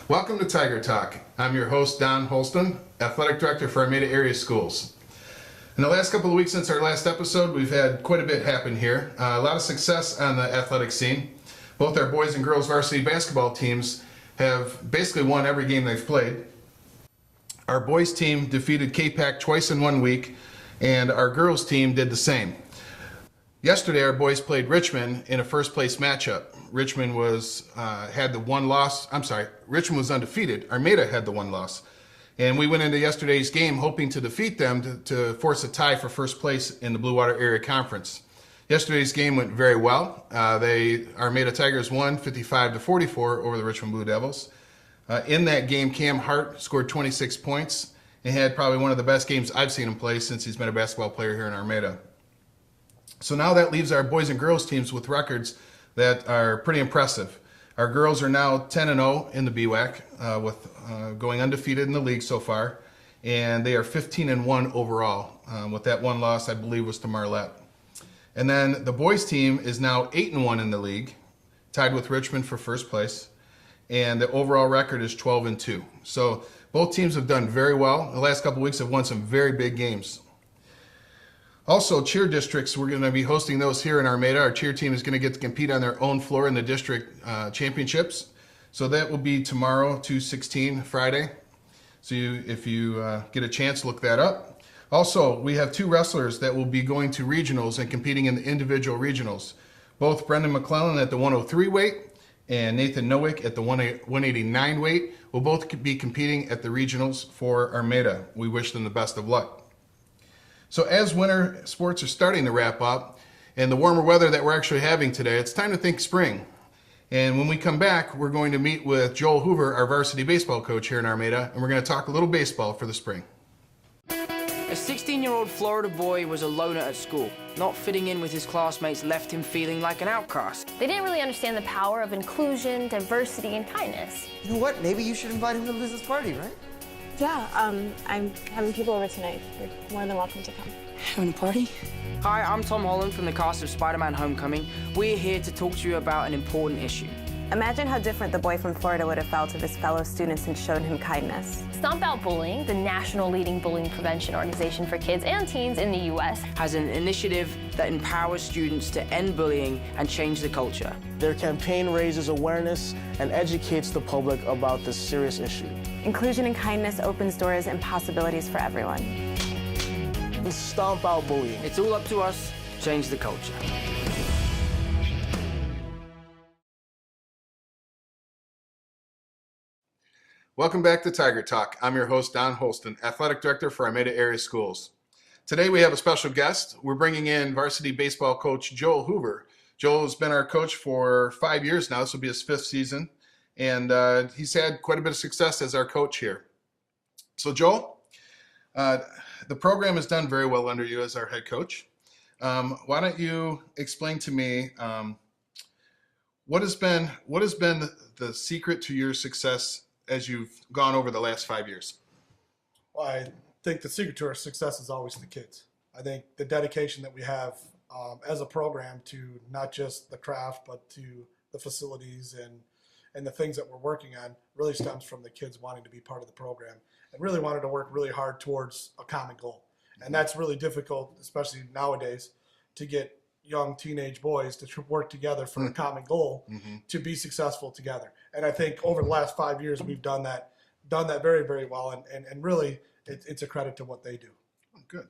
Welcome to Tiger Talk. I'm your host, Don Holston, Athletic Director for Armada Area Schools. In the last couple of weeks since our last episode, we've had quite a bit happen here. A lot of success on the athletic scene. Both our boys and girls varsity basketball teams have basically won every game they've played. Our boys team defeated K-Pac twice in 1 week, and our girls team did the same. Yesterday, our boys played Richmond in a first place matchup. Richmond was Richmond was undefeated. Armada had the one loss. And we went into yesterday's game hoping to defeat them to force a tie for first place in the Blue Water Area Conference. Yesterday's game went very well. Armada Tigers won 55-44 over the Richmond Blue Devils. In that game, Cam Hart scored 26 points and had probably one of the best games I've seen him play since he's been a basketball player here in Armada. So now that leaves our boys and girls teams with records that are pretty impressive. Our girls are now 10-0 in the BWAC, with going undefeated in the league so far, and they are 15-1 overall. With that one loss, I believe, was to Marlette. And then the boys team is now 8-1 in the league, tied with Richmond for first place, and the overall record is 12-2. So both teams have done very well. The last couple of weeks have won some very big games. Also, cheer districts, we're going to be hosting those here in Armada. Our cheer team is going to get to compete on their own floor in the district championships. So that will be tomorrow, 2/16, Friday. So if you get a chance, look that up. Also, we have two wrestlers that will be going to regionals and competing in the individual regionals. Both Brendan McClellan at the 103 weight and Nathan Nowick at the 189 weight will both be competing at the regionals for Armada. We wish them the best of luck. So as winter sports are starting to wrap up and the warmer weather that we're actually having today, it's time to think spring. And when we come back, we're going to meet with Joel Hoover, our varsity baseball coach here in Armada, and we're going to talk a little baseball for the spring. A 16-year-old Florida boy was a loner at school. Not fitting in with his classmates left him feeling like an outcast. They didn't really understand the power of inclusion, diversity, and kindness. You know what? Maybe you should invite him to Liz's party, right? Yeah, I'm having people over tonight. You're more than welcome to come. Having a party? Hi, I'm Tom Holland from the cast of Spider-Man Homecoming. We're here to talk to you about an important issue. Imagine how different the boy from Florida would have felt if his fellow students had shown him kindness. Stomp Out Bullying, the national leading bullying prevention organization for kids and teens in the U.S., has an initiative that empowers students to end bullying and change the culture. Their campaign raises awareness and educates the public about this serious issue. Inclusion and kindness opens doors and possibilities for everyone. Stomp out bullying. It's all up to us to change the culture. Welcome back to Tiger Talk. I'm your host, Don Holston, Athletic Director for Armada Area Schools. Today we have a special guest. We're bringing in varsity baseball coach Joel Hoover. Joel has been our coach for 5 years now. This will be his 5th season. And he's had quite a bit of success as our coach here. So Joel, the program has done very well under you as our head coach. Why don't you explain to me what has been the secret to your success as you've gone over the last 5 years? Well, I think the secret to our success is always the kids. I think the dedication that we have as a program to not just the craft, but to the facilities and the things that we're working on really stems from the kids wanting to be part of the program and really wanted to work really hard towards a common goal. And that's really difficult, especially nowadays, to get young teenage boys to work together for a common goal to be successful together. And I think over the last 5 years, we've done that very, very well. And really, it's a credit to what they do. Oh, good.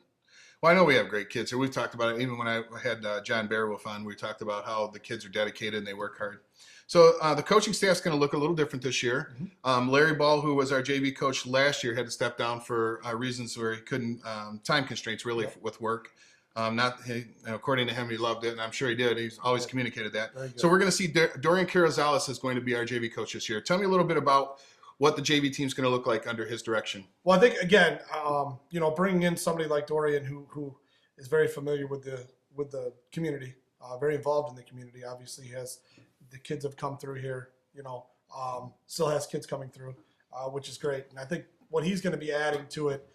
Well, I know we have great kids here. We've talked about it. Even when I had John Bearwolf on, we talked about how the kids are dedicated and they work hard. So the coaching staff's going to look a little different this year. Larry Ball, who was our JV coach last year, had to step down for reasons where he couldn't, time constraints really with work. According to him, he loved it, and I'm sure he did. He's always communicated that. So we're going to see Dorian Carrizales is going to be our JV coach this year. Tell me a little bit about what the JV team's going to look like under his direction. Well, I think again, bringing in somebody like Dorian, who is very familiar with the community, very involved in the community. Obviously, the kids have come through here. Still has kids coming through, which is great. And I think what he's going to be adding to it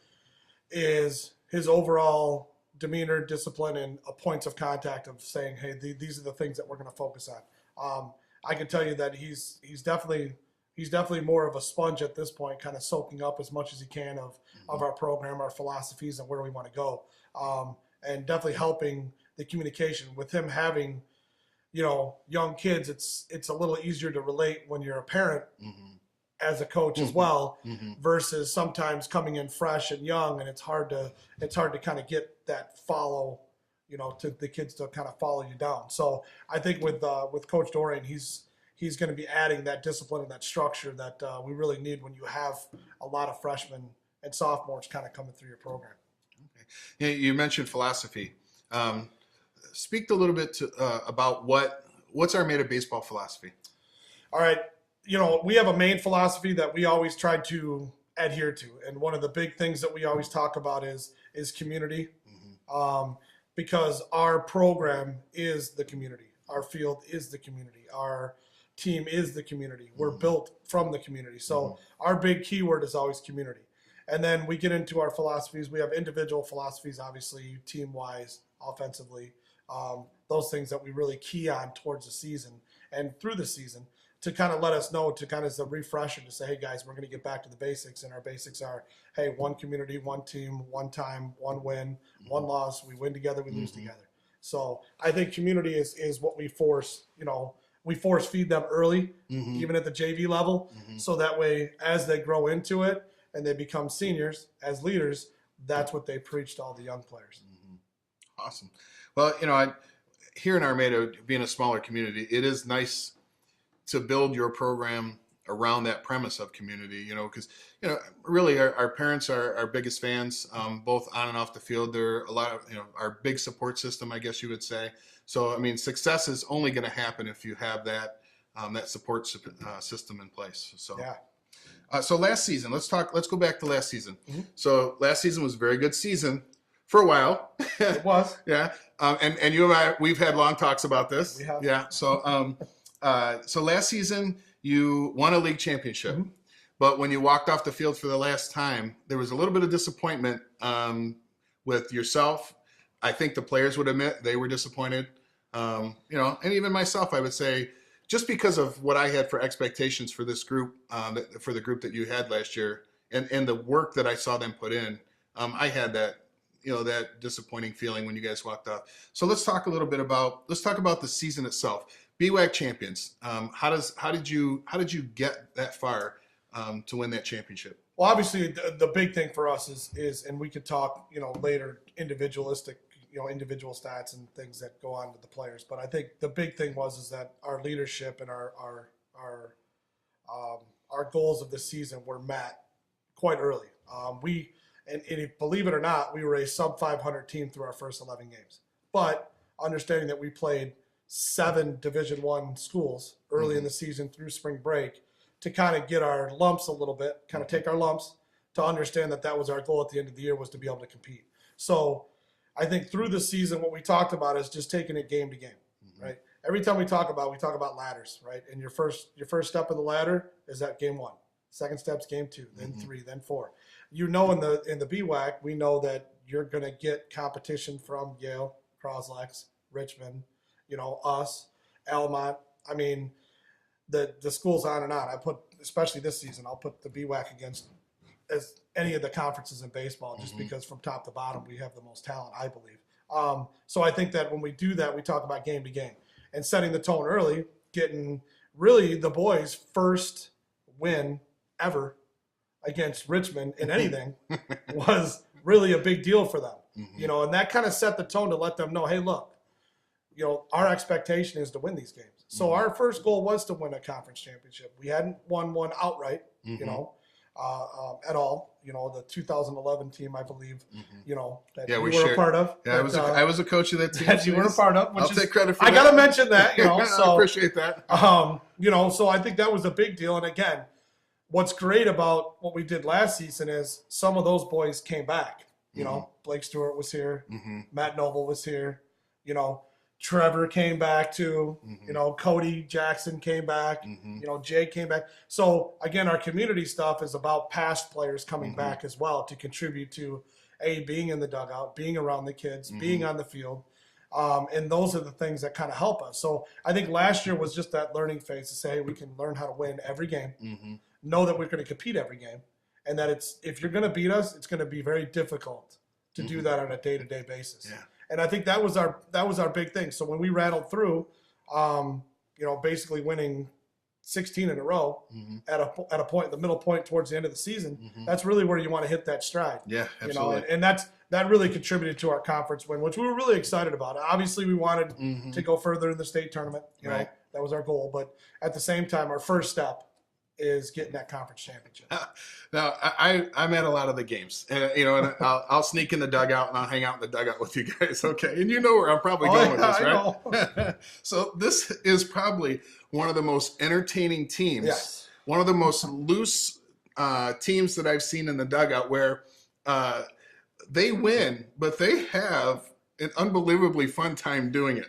is his overall demeanor, discipline, and points of contact of saying, hey, these are the things that we're going to focus on. I can tell you that he's definitely he's definitely more of a sponge at this point, kind of soaking up as much as he can of our program, our philosophies, and where we want to go. And definitely helping the communication with him having, young kids. It's a little easier to relate when you're a parent as a coach as well, versus sometimes coming in fresh and young, and it's hard to kind of get that follow, to the kids to kind of follow you down. So I think with Coach Dorian, he's going to be adding that discipline and that structure that we really need when you have a lot of freshmen and sophomores kind of coming through your program. Okay. Yeah, you mentioned philosophy. Speak a little bit about what's our Armada baseball philosophy. All right. We have a main philosophy that we always try to adhere to. And one of the big things that we always talk about is community. Because our program is the community. Our field is the community. Our team is the community. We're built from the community. So our big keyword is always community. And then we get into our philosophies. We have individual philosophies, obviously, team-wise, offensively. Those things that we really key on towards the season and through the season to kind of let us know, to kind of as a refresher to say, hey, guys, we're going to get back to the basics. And our basics are, hey, one community, one team, one time, one win, one loss. We win together, we lose together. So I think community is what we force, we force feed them early, even at the JV level. So that way, as they grow into it and they become seniors as leaders, that's what they preach to all the young players. Awesome. Well, here in Armada, being a smaller community, it is nice to build your program around that premise of community, because, really our parents are our biggest fans, both on and off the field. They're a lot of, our big support system, I guess you would say. So, success is only going to happen if you have that support system in place. So, yeah. So last season, let's go back to last season. So last season was a very good season for a while. It was. Yeah. And you and I, we've had long talks about this. We have. Yeah. So, so last season you won a league championship, but when you walked off the field for the last time, there was a little bit of disappointment with yourself. I think the players would admit they were disappointed. And even myself, I would say, just because of what I had for expectations for this group, for the group that you had last year, and the work that I saw them put in, I had that, that disappointing feeling when you guys walked off. So let's talk about the season itself. BWAC champions. How did you get that far to win that championship? Well, obviously the big thing for us is, and we could talk, later, individual stats and things that go on with the players. But I think the big thing is that our leadership and our goals of the season were met quite early. And if, believe it or not, we were a sub 500 team through our first 11 games. But understanding that we played 7 Division I schools early in the season through spring break to kind of get our lumps a little bit, kind of take our lumps, to understand that was our goal at the end of the year, was to be able to compete. So I think through the season, what we talked about is just taking it game to game, right? Every time we talk about ladders, right? And your first step of the ladder is at game 1. Second step's game 2, then 3, then 4. In the BWAC, we know that you're going to get competition from Yale, Croslex, Richmond, us, Almont. The schools on and on. Especially this season, I'll put the BWAC against as any of the conferences in baseball, just because from top to bottom, we have the most talent, I believe. So I think that when we do that, we talk about game to game and setting the tone early, getting really the boys' first win ever against Richmond in anything was really a big deal for them, and that kind of set the tone to let them know, hey, look, our expectation is to win these games. So our first goal was to win a conference championship. We hadn't won one outright, at all. The 2011 team, I believe, that you were a part of. Yeah, I was a coach of that team. That you were a part of. I'll take credit for that. I got to mention that, So I appreciate that. So I think that was a big deal. And again, what's great about what we did last season is some of those boys came back. Blake Stewart was here. Matt Noble was here. Trevor came back too. Cody Jackson came back. Jay came back. So again, our community stuff is about past players coming back as well to contribute to being in the dugout, being around the kids, being on the field. And those are the things that kind of help us. So I think last year was just that learning phase to say, hey, we can learn how to win every game, know that we're going to compete every game, and that if you're going to beat us, it's going to be very difficult to do that on a day-to-day basis. Yeah. And I think that was our big thing. So when we rattled through, basically winning 16 in a row at a point, the middle point towards the end of the season, that's really where you want to hit that stride. Yeah, absolutely. And that really contributed to our conference win, which we were really excited about. Obviously, we wanted to go further in the state tournament. You know, that was our goal. But at the same time, our first step is getting that conference championship. Now, I'm at a lot of the games, and and I'll sneak in the dugout and I'll hang out in the dugout with you guys. Okay, and you know where I'm probably going with this, right? So this is probably one of the most entertaining teams. Yes. One of the most loose teams that I've seen in the dugout, where they win, but they have an unbelievably fun time doing it.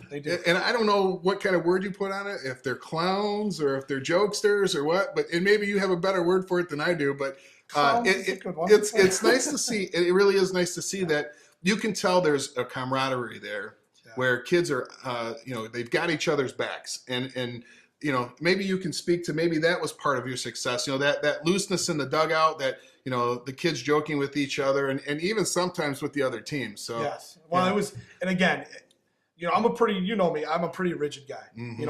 They do. And I don't know what kind of word you put on it, if they're clowns or if they're jokesters or what, and maybe you have a better word for it than I do, but it's nice to see. It really is nice to see that you can tell there's a camaraderie there where kids are, they've got each other's backs. And maybe you can speak to, maybe that was part of your success, that looseness in the dugout, that, the kids joking with each other and even sometimes with the other team. So, yes. Well, it was, and again, I'm a pretty rigid guy,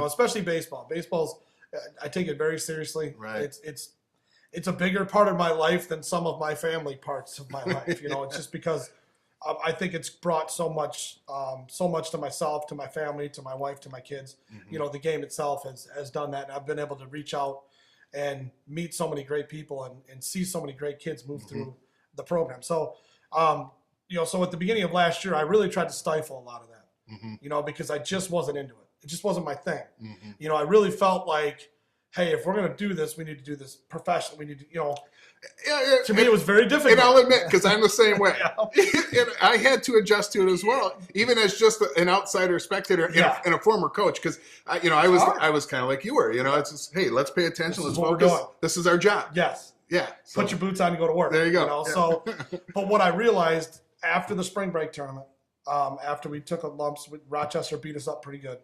especially baseball. Baseball's, I take it very seriously. Right. It's a bigger part of my life than some of my family parts of my life. It's just because I think it's brought so much to myself, to my family, to my wife, to my kids. The game itself has done that. And I've been able to reach out and meet so many great people and see so many great kids move through the program. So, so at the beginning of last year, I really tried to stifle a lot of that. Because I just wasn't into it. It just wasn't my thing. I really felt like, hey, if we're going to do this, we need to do this professionally. We need to, to me, it was very difficult. And I'll admit, because I'm the same way. And I had to adjust to it as well, even as just an outsider spectator and a former coach. Because, I was kind of like you were. It's just, hey, let's pay attention. Let's focus. This is our job. Yes. Yeah. So, put your boots on and go to work. There you go. So, but what I realized after the spring break tournament, after we took a lumps, Rochester beat us up pretty good.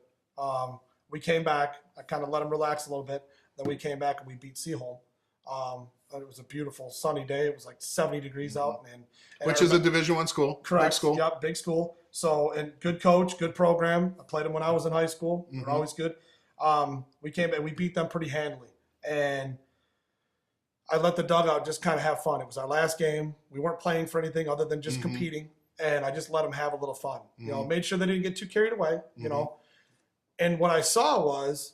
We came back. I kind of let them relax a little bit. Then we came back and we beat Seaholm. It was a beautiful sunny day. It was like 70 degrees out. And which is a Division I school. Correct. Big school. Yep, big school. So, and good coach, good program. I played them when I was in high school. They're always good. We came and we beat them pretty handily. And I let the dugout just kind of have fun. It was our last game. We weren't playing for anything other than just competing. And I just let them have a little fun. Made sure they didn't get too carried away, And what I saw was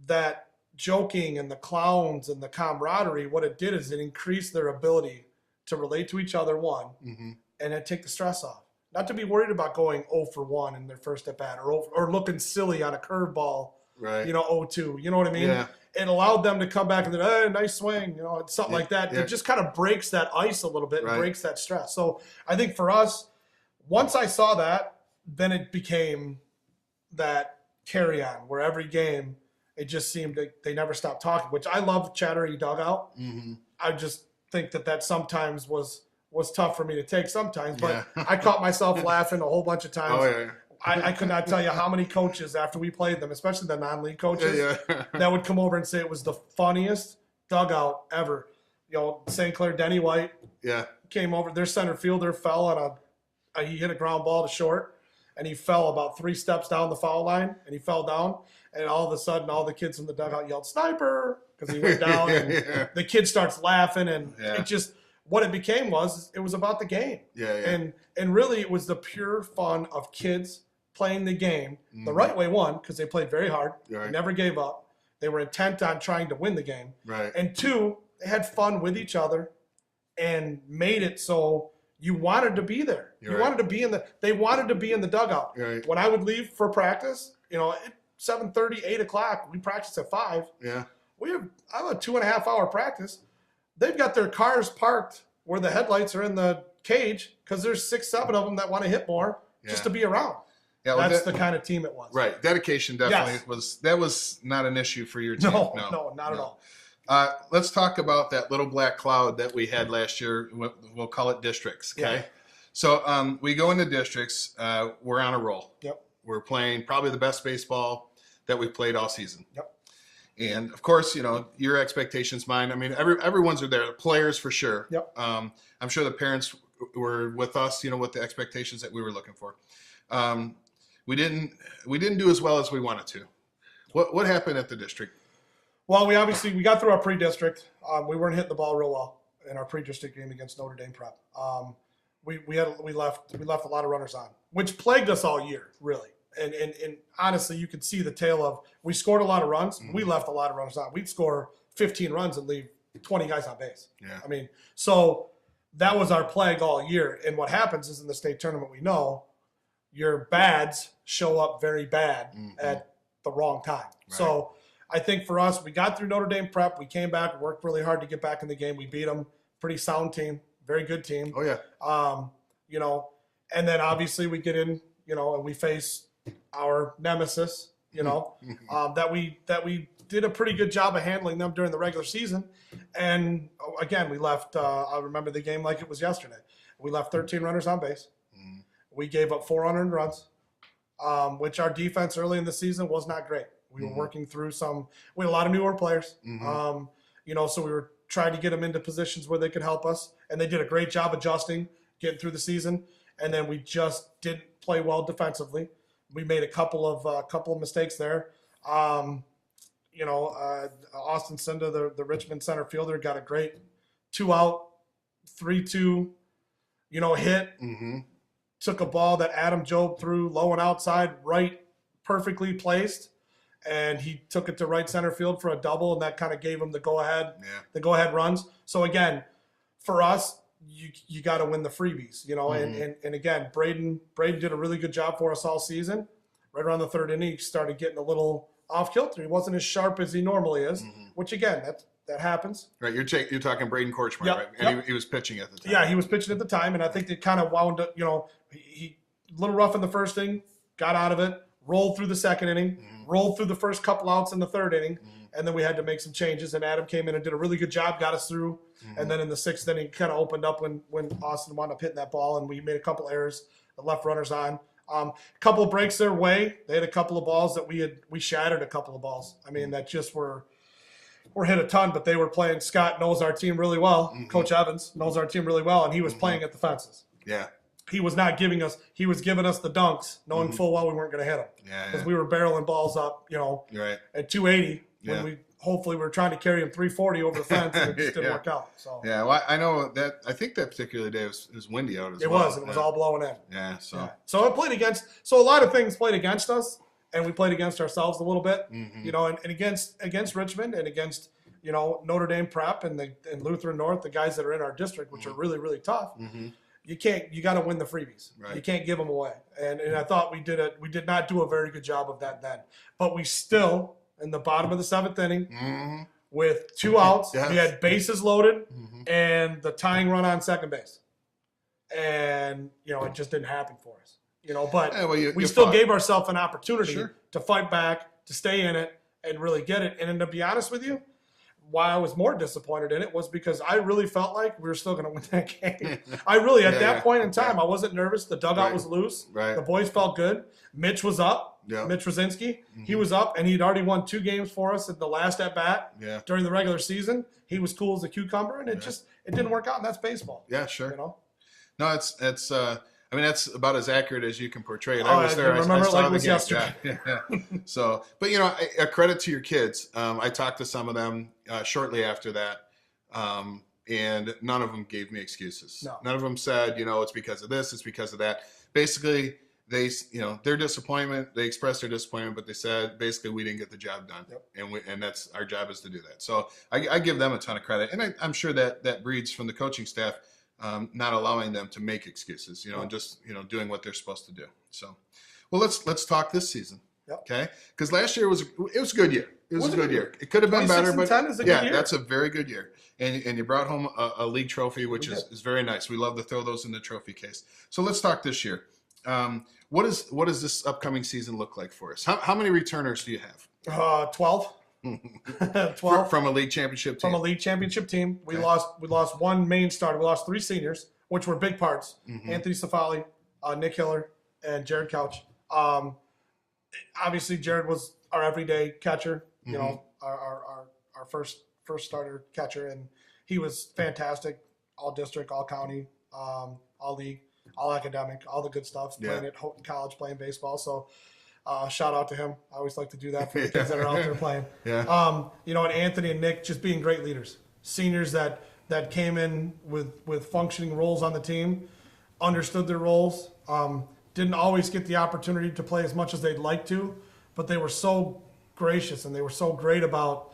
that joking and the clowns and the camaraderie, what it did is it increased their ability to relate to each other, and then take the stress off. Not to be worried about going 0 for 1 in their first at bat or looking silly on a curveball, right? 0-2. You know what I mean? Yeah. It allowed them to come back and then, hey, nice swing, something like that. It just kind of breaks that ice a little bit and breaks that stress. So I think for us, once I saw that, then it became that carry on where every game, it just seemed like they never stopped talking, which I love chattery dugout. I just think that sometimes was tough for me to take sometimes, but I caught myself laughing a whole bunch of times. Oh, yeah. I could not tell you how many coaches after we played them, especially the non-league coaches, that would come over and say it was the funniest dugout ever. St. Clair Denny White came over. Their center fielder fell on he hit a ground ball to short, and he fell about 3 steps down the foul line, and he fell down. And all of a sudden, all the kids from the dugout yelled, "Sniper!" because he went down. And the kid starts laughing, and it just what it became was it was about the game. And really, it was the pure fun of kids playing the game the right way. One, because they played very hard, they never gave up. They were intent on trying to win the game. And 2, they had fun with each other and made it so you wanted to be there. Wanted to be they wanted to be in the dugout. When I would leave for practice, at 7:30, 8 o'clock, we practice at 5. I have a 2.5 hour practice. They've got their cars parked where the headlights are in the cage because there's 6, 7 of them that want to hit more just to be around. That's the kind of team it was. Right. Dedication definitely was not an issue for your team. No, not at all. Let's talk about that little black cloud that we had last year. We'll call it districts. Okay. So we go into districts. We're on a roll. Yep. We're playing probably the best baseball that we've played all season. Yep. And of course, your expectations, mine. I mean, everyone's are there. The players for sure. Yep. I'm sure the parents were with us. With the expectations that we were looking for. We didn't do as well as we wanted to. What happened at the district? Well, we got through our pre-district. We weren't hitting the ball real well in our pre-district game against Notre Dame Prep. We left a lot of runners on, which plagued us all year, really. And honestly, you could see the tail of we scored a lot of runs. We left a lot of runners on. We'd score 15 runs and leave 20 guys on base. Yeah. I mean, so that was our plague all year. And what happens is in the state tournament, we know your bads show up very bad at the wrong time. Right. So I think for us, we got through Notre Dame Prep. We came back, worked really hard to get back in the game. We beat them. Pretty sound team, very good team. Oh yeah. And then obviously we get in, and we face our nemesis, that we did a pretty good job of handling them during the regular season. And again, we left, I remember the game like it was yesterday. We left 13 runners on base. We gave up 400 runs, which our defense early in the season was not great. We were working through we had a lot of newer players, so we were trying to get them into positions where they could help us. And they did a great job adjusting, getting through the season. And then we just didn't play well defensively. We made a couple of mistakes there. Austin Cinda, the Richmond center fielder, got a great 2-out, 3-2, hit. Took a ball that Adam Job threw low and outside, right, perfectly placed, and he took it to right center field for a double, and that kind of gave him the go-ahead runs. So again, for us, you got to win the freebies, and again, Braden did a really good job for us all season. Right around the third inning, he started getting a little off kilter. He wasn't as sharp as he normally is, which again, that happens. Right, you're talking Braden Korchmar, yep, right? And he was pitching at the time. Yeah, he was pitching at the time, and I think it kind of wound up. He a little rough in the first inning, got out of it, rolled through the second inning, rolled through the first couple outs in the third inning, and then we had to make some changes. And Adam came in and did a really good job, got us through. And then in the sixth inning, kind of opened up when Austin wound up hitting that ball, and we made a couple errors, the left runners on. A couple of breaks their way. They had a couple of balls that we shattered a couple of balls. I mean, that just were hit a ton, but they were playing. Scott knows our team really well. Coach Evans knows our team really well, and he was playing at the fences. Yeah. He was not giving us – he was giving us the dunks, knowing full well we weren't going to hit them. Yeah. Because we were barreling balls up, right. at 280 when we hopefully were trying to carry him 340 over the fence, and it just didn't work out. So yeah, well, I know that – I think that particular day was windy out as well. It was. It was all blowing in. Yeah, so. Yeah. So it played against – so a lot of things played against us, and we played against ourselves a little bit, and against Richmond and against – Notre Dame Prep and Lutheran North, the guys that are in our district, which are really, really tough. You got to win the freebies. Right. You can't give them away. And I thought we did not do a very good job of that then. But we still, in the bottom of the seventh inning, with 2 outs, we had bases loaded and the tying run on second base. And, it just didn't happen for us. But we still gave ourselves an opportunity to fight back, to stay in it, and really get it. And to be honest with you, why I was more disappointed in it was because I really felt like we were still going to win that game. I really, at that point in time, I wasn't nervous. The dugout was loose. Right. The boys felt good. Mitch was up. Yeah. Mitch Rosinski. He was up, and he'd already won 2 games for us at the last at-bat during the regular season. He was cool as a cucumber, and it didn't work out, and that's baseball. Yeah, sure. No, it's I mean, that's about as accurate as you can portray it. I was I there. remember I it saw like the it was game. yesterday. Yeah. So, but a credit to your kids. I talked to some of them shortly after that, and none of them gave me excuses. No. None of them said, it's because of this, it's because of that. Basically, they, their disappointment. They expressed their disappointment, but they said basically we didn't get the job done, and that's our job is to do that. So I give them a ton of credit, and I'm sure that breeds from the coaching staff. Not allowing them to make excuses, and just doing what they're supposed to do. So, well, let's talk this season, okay? Because last year was a good year. It was a good year. It could have been better, but 10 is a good year. That's a very good year. And you brought home a league trophy, which is very nice. We love to throw those in the trophy case. So let's talk this year. What does this upcoming season look like for us? How many returners do you have? 12. 12 from a league championship team. From a league championship team. We lost one main starter. We lost 3 seniors. which were big parts. Anthony Cefali, Nick Hiller, and Jared Couch. Obviously, Jared was our everyday catcher, you know, our first starter catcher, and he was fantastic, all district, all county, all league, all academic, all the good stuff, playing at Houghton College, playing baseball. So shout out to him. I always like to do that for the kids that are out there playing. You know, and Anthony and Nick just being great leaders, seniors that came in with functioning roles on the team, understood their roles, didn't always get the opportunity to play as much as they'd like to, but they were so gracious and they were so great about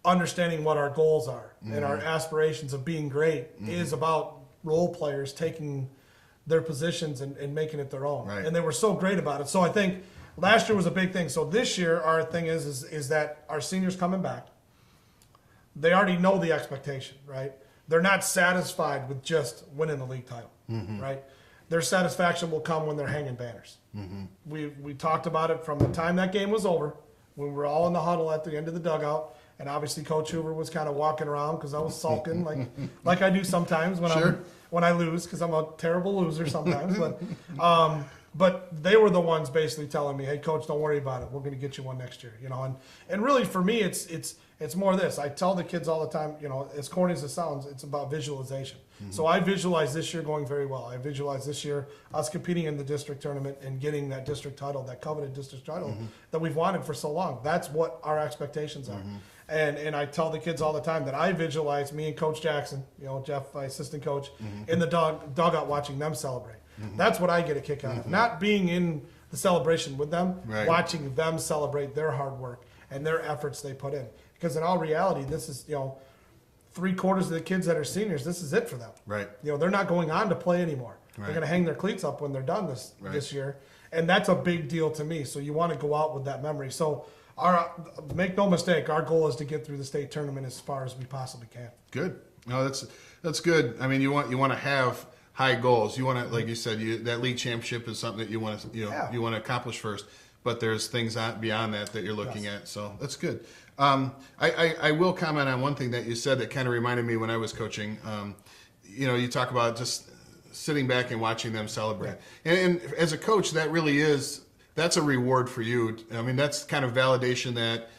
understanding what our goals are and our aspirations of being great is about role players taking their positions and making it their own. And they were so great about it. So I think last year was a big thing. So this year our thing is that our seniors coming back, they already know the expectation, right? They're not satisfied with just winning the league title, right? Their satisfaction will come when they're hanging banners. We talked about it from the time that game was over, when we were all in the huddle at the end of the dugout, and obviously Coach Hoover was kind of walking around because I was sulking like I do sometimes when I lose, because I'm a terrible loser sometimes. But they were the ones basically telling me, "Hey, Coach, don't worry about it. We're going to get you one next year." You know, and really for me, it's more this. I tell the kids all the time, you know, as corny as it sounds, it's about visualization. So I visualize this year going very well. I visualize this year us competing in the district tournament and getting that district title, that coveted district title that we've wanted for so long. That's what our expectations are. And I tell the kids all the time that I visualize me and Coach Jackson, you know, Jeff, my assistant coach, in the dugout watching them celebrate. That's what I get a kick out of. Not being in the celebration with them, watching them celebrate their hard work and their efforts they put in. Because in all reality, this is, you know, 3/4 of the kids that are seniors, this is it for them. You know, they're not going on to play anymore. They're going to hang their cleats up when they're done this year. And that's a big deal to me. So you want to go out with that memory. So make no mistake, our goal is to get through the state tournament as far as we possibly can. Good. No, that's good. I mean, you want to have high goals. You want to, like you said, that league championship is something that you want to accomplish first. But there's things beyond that you're looking at. So that's good. I will comment on one thing that you said that kind of reminded me when I was coaching. You know, you talk about just sitting back and watching them celebrate. And as a coach, that really that's a reward for you. I mean, that's kind of validation that,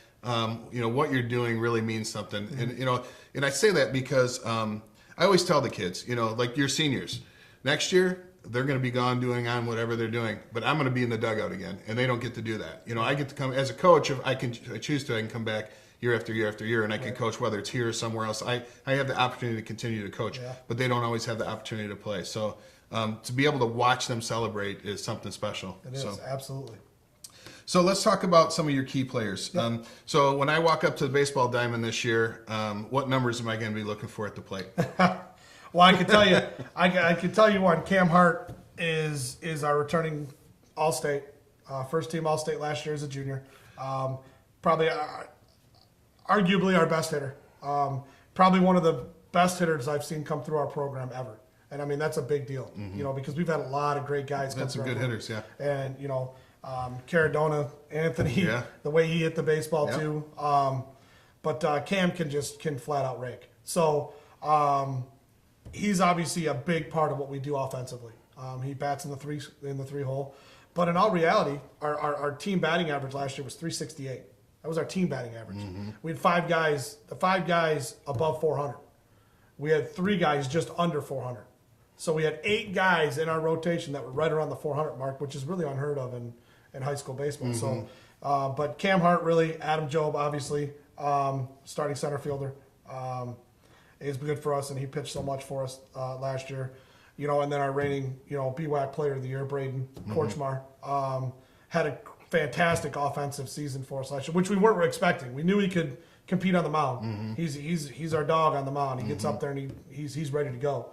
you know, what you're doing really means something. And, you know, and I say that because I always tell the kids, you know, like your seniors, next year, they're going to be gone doing on whatever they're doing, but I'm going to be in the dugout again, and they don't get to do that. You know, I get to come as a coach. If I choose to, I can come back year after year after year, and I can coach whether it's here or somewhere else. I have the opportunity to continue to coach, but they don't always have the opportunity to play. So to be able to watch them celebrate is something special. It is, absolutely. So let's talk about some of your key players. So when I walk up to the baseball diamond this year, what numbers am I going to be looking for at the plate? Well, I can tell you, I can tell you one. Cam Hart is our returning All-State, first team All-State last year as a junior. Probably, arguably our best hitter. Probably one of the best hitters I've seen come through our program ever. And I mean, that's a big deal, you know, because we've had a lot of great guys come through. Some good hitters, And, you know, Caradona, Anthony, the way he hit the baseball too. But Cam can flat out rake. So, he's obviously a big part of what we do offensively. He bats in the three hole, but in all reality, our team batting average last year was 368. That was our team batting average. We had 5 guys, the 5 guys above 400. We had 3 guys just under 400. So we had 8 guys in our rotation that were right around the 400 mark, which is really unheard of in high school baseball. So, but Cam Hart really, Adam Job obviously, starting center fielder. Is good for us, and he pitched so much for us last year. You know, and then our reigning, you know, BWAC Player of the Year, Braden Korchmar, had a fantastic offensive season for us last year, which we weren't expecting. We knew he could compete on the mound. He's our dog on the mound. He gets up there and he's ready to go.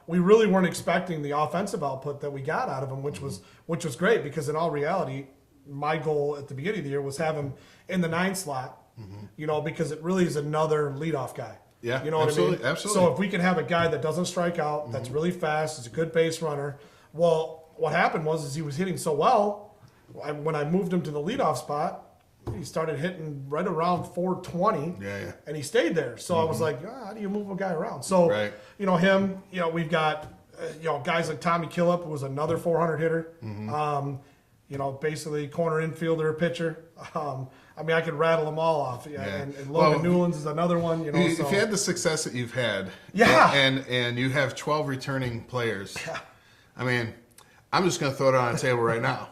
We really weren't expecting the offensive output that we got out of him, which was great, because in all reality, my goal at the beginning of the year was have him in the 9 slot. You know, because it really is another leadoff guy. Yeah, you know what I mean? Absolutely. So if we can have a guy that doesn't strike out, that's really fast, is a good base runner. Well, what happened was he was hitting so well, when I moved him to the leadoff spot, he started hitting right around 420. Yeah. And he stayed there. So I was like, how do you move a guy around? So, Right. him, we've got, guys like Tommy Killip, who was another 400 hitter. Basically corner infielder, pitcher. I could rattle them all off. Yeah. And Logan Newlands is another one. If you had the success that you've had, Yeah. and you have 12 returning players, I'm just going to throw it on the table right now.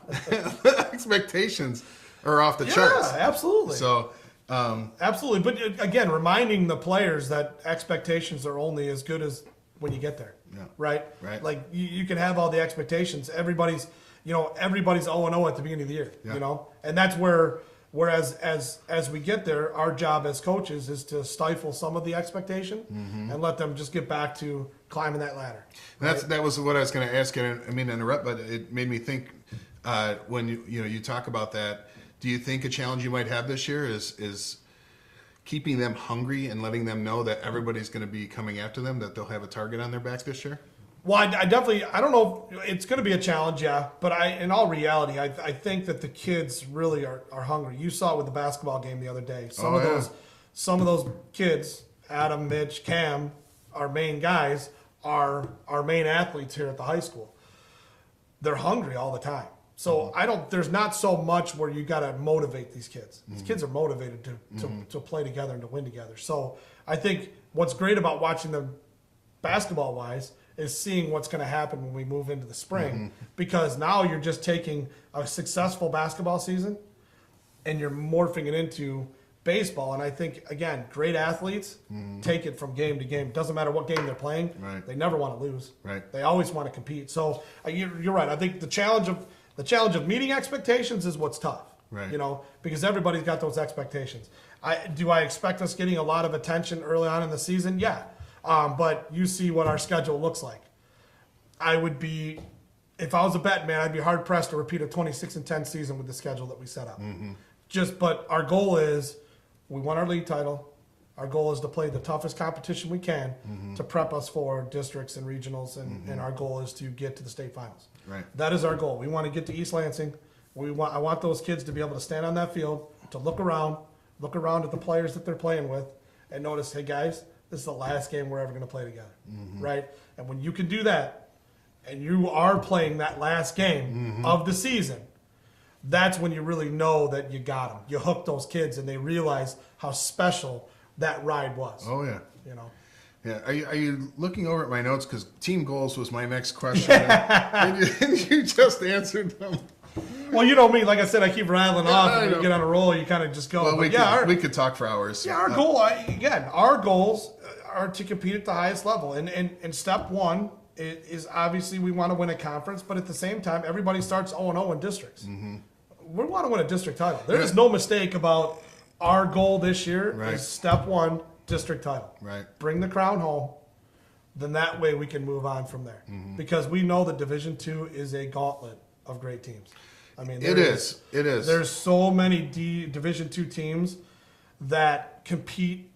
Expectations are off the charts. Yeah, absolutely. So, absolutely. But again, reminding the players that expectations are only as good as when you get there. Yeah. Right? Right. Like you can have all the expectations. Everybody's 0-0 at the beginning of the year. Yeah. And that's whereas as we get there, our job as coaches is to stifle some of the expectation and let them just get back to climbing that ladder. That was what I was going to ask you. I mean, to interrupt, but it made me think when you talk about that. Do you think a challenge you might have this year is keeping them hungry and letting them know that everybody's going to be coming after them, that they'll have a target on their back this year? Well, I definitely, I don't know, it's going to be a challenge, yeah. But in all reality, I think that the kids really are hungry. You saw it with the basketball game the other day. Some of those kids, Adam, Mitch, Cam, our main guys, are our main athletes here at the high school. They're hungry all the time. So there's not so much where you got to motivate these kids. These kids are motivated to play together and to win together. So I think what's great about watching them basketball-wise is seeing what's going to happen when we move into the spring, because now you're just taking a successful basketball season and you're morphing it into baseball. And I think, again, great athletes take it from game to game. Doesn't matter what game they're playing. Right. They never want to lose. Right. They always want to compete. So you're right. I think the challenge of meeting expectations is what's tough. Right. Because everybody's got those expectations. Do I expect us getting a lot of attention early on in the season? Yeah. But you see what our schedule looks like. If I was a betting man, I'd be hard pressed to repeat a 26-10 season with the schedule that we set up. But our goal is, we want our league title. Our goal is to play the toughest competition we can to prep us for districts and regionals, and our goal is to get to the state finals. Right. That is our goal. We want to get to East Lansing. I want those kids to be able to stand on that field, to look around at the players that they're playing with, and notice, hey guys, this is the last game we're ever going to play together, right? And when you can do that, and you are playing that last game of the season, that's when you really know that you got them. You hook those kids, and they realize how special that ride was. Oh, yeah. Yeah. Are you looking over at my notes? Because team goals was my next question. and you just answered them. Well, you know me. Like I said, I keep rattling off. And when you get on a roll, you kind of just go. Well, we could talk for hours. Yeah, our goals are to compete at the highest level. And step one is obviously we want to win a conference, but at the same time, everybody starts 0-0 in districts. We want to win a district title. There is no mistake about our goal this year. Right. Is step one, district title. Right. Bring the crown home. Then that way we can move on from there. Because we know that Division II is a gauntlet of great teams. I mean, It is. There's so many Division II teams that compete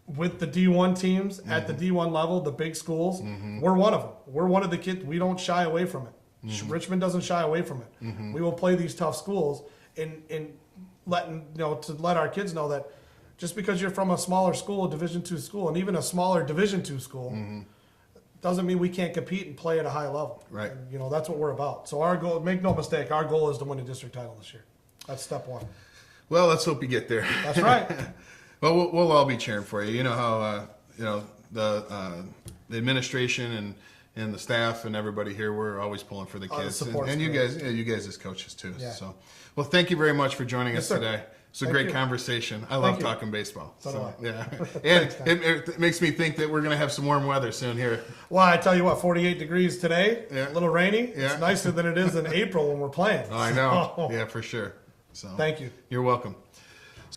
with the D1 teams at the D1 level, the big schools. We're one of them. We're one of the kids. We don't shy away from it. Richmond doesn't shy away from it. We will play these tough schools in to let our kids know that just because you're from a smaller school, a Division II school, and even a smaller Division II school, doesn't mean we can't compete and play at a high level. Right. And, that's what we're about. So our goal, make no mistake, our goal is to win a district title this year. That's step one. Well, let's hope you get there. That's right. Well, we'll all be cheering for you. You know how the administration and the staff and everybody here, we're always pulling for the kids, and you guys as coaches too. Yeah. So, well, thank you very much for joining us sir. today. It's a Thank great you. conversation. I love you. talking baseball. So do I. Yeah, and it makes me think that we're going to have some warm weather soon here. Well, I tell you what, 48 degrees today, Yeah. a little rainy. Yeah. It's nicer than it is in April when we're playing. Oh, I know. So, Yeah, for sure. So Thank you. You're welcome.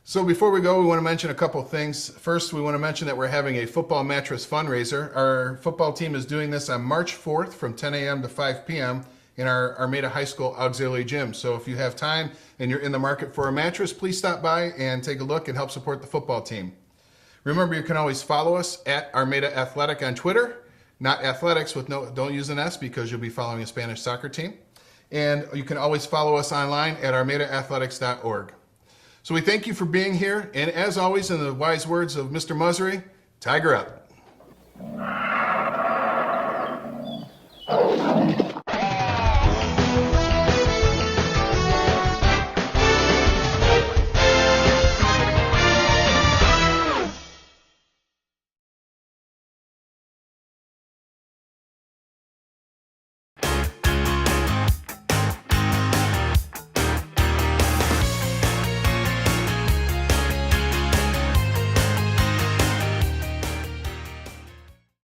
So before we go, we want to mention a couple of things. First, we want to mention that we're having a football mattress fundraiser. Our football team is doing this on March 4th from 10 a.m. to 5 p.m. in our Armada High School auxiliary gym. So if you have time and you're in the market for a mattress, please stop by and take a look and help support the football team. Remember, you can always follow us at Armada Athletic on Twitter, not athletics with don't use an S because you'll be following a Spanish soccer team. And you can always follow us online at armadaathletics.org. So we thank you for being here, and as always, in the wise words of Mr. Mussery, Tiger up.